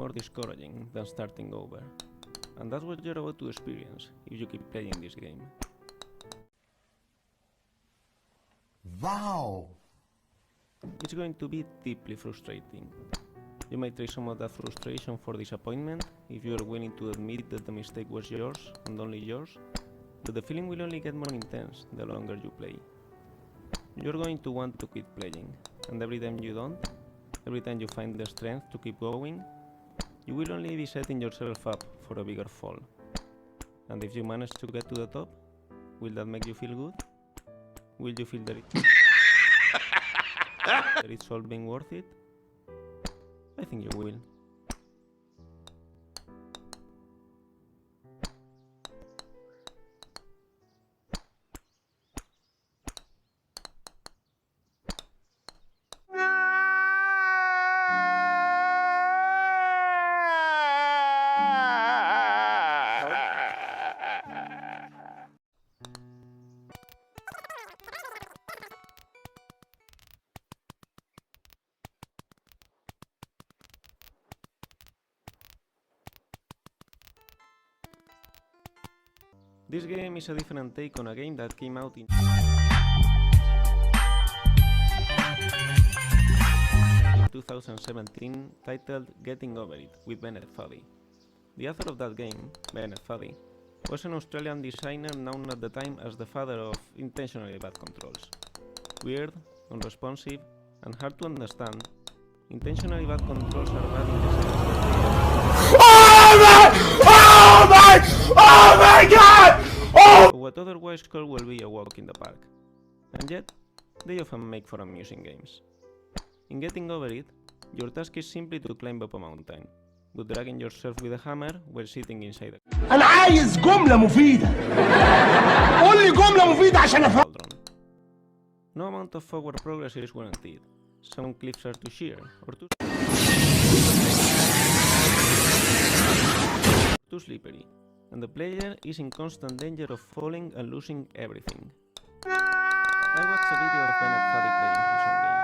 more discouraging than starting over. And that's what you're about to experience if you keep playing this game. Wow! It's going to be deeply frustrating. You might trade some of that frustration for disappointment if you are willing to admit that the mistake was yours and only yours, but the feeling will only get more intense the longer you play. You're going to want to quit playing, and every time you don't, every time you find the strength to keep going, you will only be setting yourself up for a bigger fall. And if you manage to get to the top, will that make you feel good? Will you feel that it's all being worth it? I think you will. This game is a different take on a game that came out in 2017 titled Getting Over It with Bennett Foddy. The author of that game, Bennett Foddy, was an Australian designer known at the time as the father of intentionally bad controls. Weird, unresponsive, and hard to understand, intentionally bad controls are bad in the sense that Oh my god! what otherwise could well be a walk in the park, and yet they often make for amusing games. In Getting Over It, your task is simply to climb up a mountain, but dragging yourself with a hammer while sitting inside a أنا عايز جملة مفيدة. قول لي جملة مفيدة عشان أفهم. cauldron. No amount of forward progress is guaranteed. Some cliffs are too sheer or too slippery, and the player is in constant danger of falling and losing everything. I watched a video of Bennett Foddy playing his own game,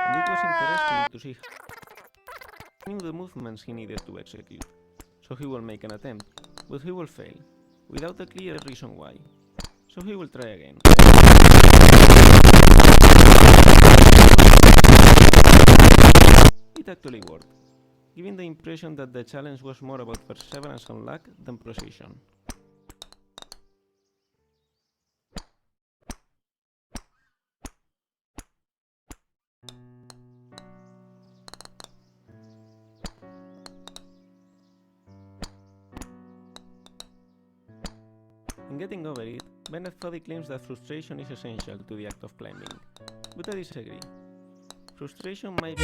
and it was interesting to see how he knew the movements he needed to execute. So he will make an attempt, but he will fail, without a clear reason why. So he will try again. It actually worked, giving the impression that the challenge was more about perseverance and luck than precision. In Getting Over It, Bennett Foddy claims that frustration is essential to the act of climbing, but I disagree. Frustration might be